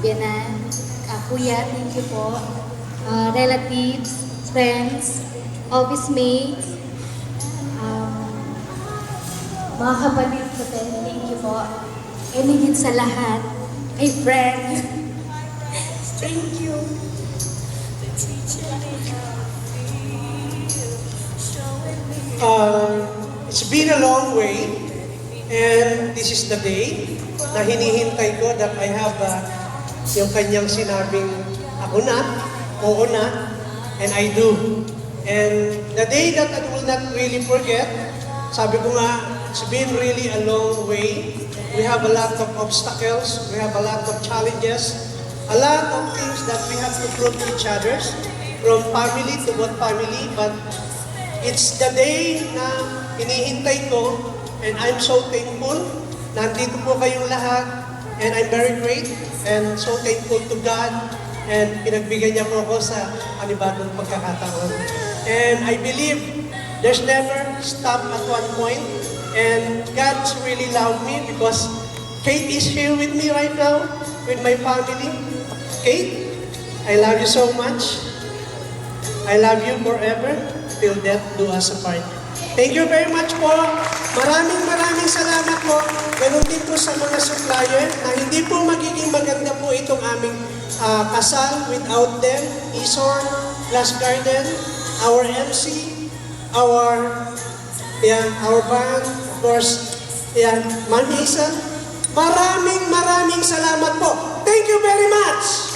biyanan, kuya, thank you po, relatives, friends, office mates, mga kapatid ko din, thank you po. And higit sa lahat, kay friend, thank you. It's been a long way, and this is the day na hinihintay ko that I have yung kanyang sinabing ako na, oo na, and I do. And the day that I will not really forget, sabi ko nga, it's been really a long way. We have a lot of obstacles, we have a lot of challenges, a lot of things that we have to prove to each other, from family to what family, but it's the day na hinihintay ko, and I'm so thankful. Nandito po kayong lahat, and I'm very great, and so thankful to God, and pinagbigyan niya po ako sa panibagong pagkakataon. And I believe there's never stop at one point, and God's really loved me because Kate is here with me right now, with my family. Kate, I love you so much. I love you forever, till death do us apart. Thank you very much po. Maraming salamat po. Ganun din po sa mga supplier na hindi po magiging maganda po itong aming kasal without them. Isor, Glass Garden, our MC, our band, of course, Ma'am Hazel. Maraming salamat po. Thank you very much!